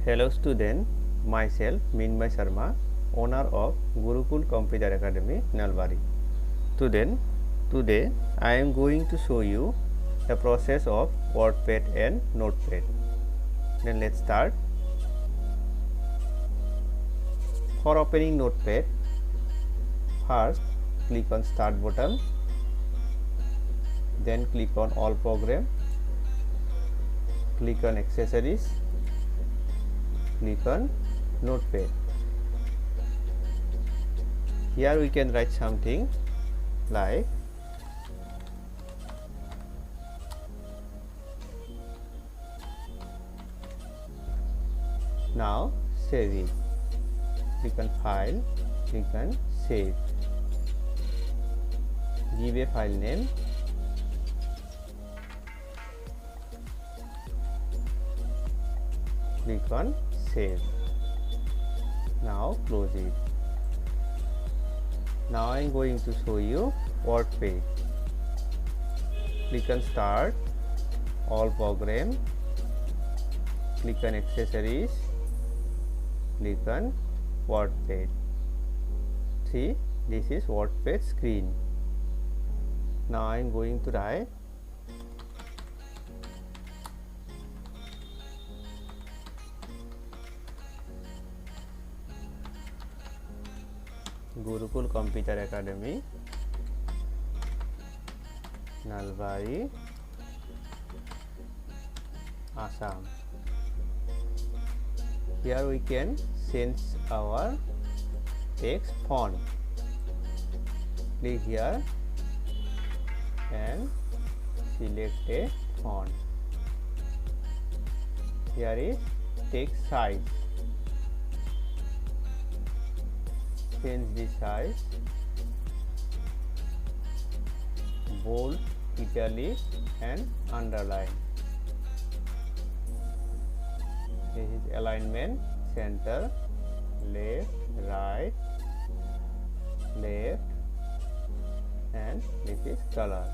Hello student, myself Minmay Sharma, owner of Gurukul Computer Academy Nalbari. Today I am going to show you the process of WordPad and Notepad. Then let's start. For opening Notepad, first click on Start button, then click on All Program, click on Accessories, click on Notepad. Here we can write something like now save it. Click on File, click on Save. Give a file name. Click on Save. Now close it. Now I am going to show you WordPad. Click on Start, All Program, click on Accessories, click on WordPad. See, this is WordPad screen. Now I am going to write Gurukul Computer Academy Nalbari, Assam. Here we can change our text font. Click here and select a font. Here is text size. Change the size, bold, italic and underline. This is alignment, center, left, right, left, and this is color.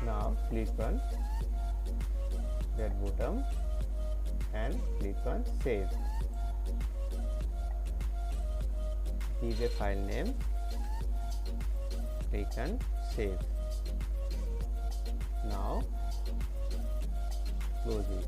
Now click on that button and click on Save. Give a file name, click on Save. Now close it.